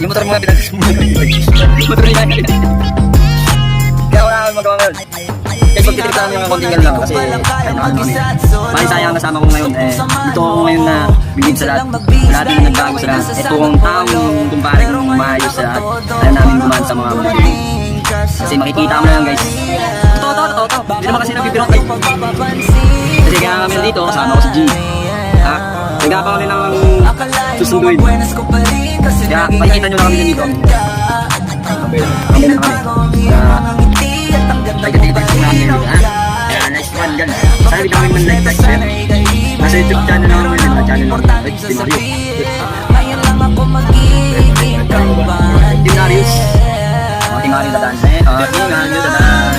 Yung motor mo nga pinagkas mo. Motor niya. Kaya wala akong magawa ngayon. Kaya pagtitip namin yung konting lang kasi may sayang kasama ko ngayon. Ito ako ngayon na bilib sa lahat. Lahat yung nagbago sa lahat. Ito ang taong kumparing maayos sa lahat. Alam namin dumaan sa mga mga. Kasi makikita mo na lang guys. Totoo. Hindi naman kasi nabibirot eh. Kasi kaya kami dito, kasama ko si G. Ha? Nagkapa ko rin ng susunduin. Kaya makikita nyo na kami dito. Kami na kami. Taga-tibag ko namin dito, ha? Kaya nice one gan. Sana hindi kami man-like, share. Nasa YouTube channel na kami yung channel na kami. Dinarius. Tingari dadaan sa eh. Tingari dadaan.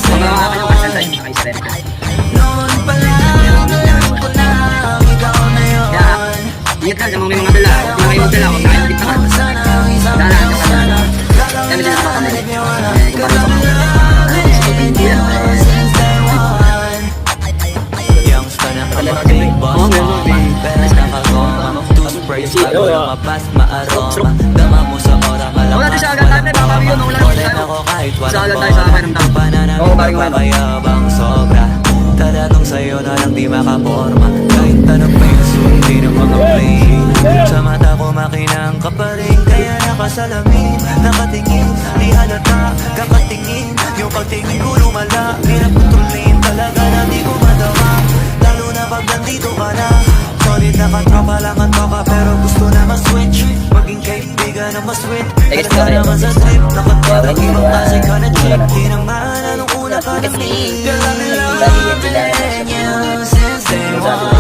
Mga kanyang kasal tayo. Kaya isa ingat lang sa mga may mga dala. Kung mga kayo dala, huwag na kayo magdiktakan. Dalaan ka sa dala. Kami din sa kami. Kumpara sa mga Youngster na kapatid, boss mama. Beres na kagoma, toothspray bago lumabas maaroma. Dama mo sa ora, malamang wala tayo sa agad natin, baka yun, wala tayo ako kahit sa walang agad tayo sa akin ng bomba. Pananamit papayabang sobra. Talagang sa'yo na lang di makaporma. Kahit tanong pa yung sundi ng mga plane. Sa mata ko makinang ka pa rin. Kaya nakasalamin, nakatingin. Di halata, kakatingin. Yung pagtingin ko lumala. Pinaputulin talaga na di ko madawa. Lalo na pag nandito ka na. Solid na katropa lang ang toka. Pero gusto na ma-switch. Maging kaibigan na ma-sweet. Talaga naman sa trip. Nakatwag ibang kasi ka na cheap. Di naman anong una ka na flip. Kailangan loving you since day one.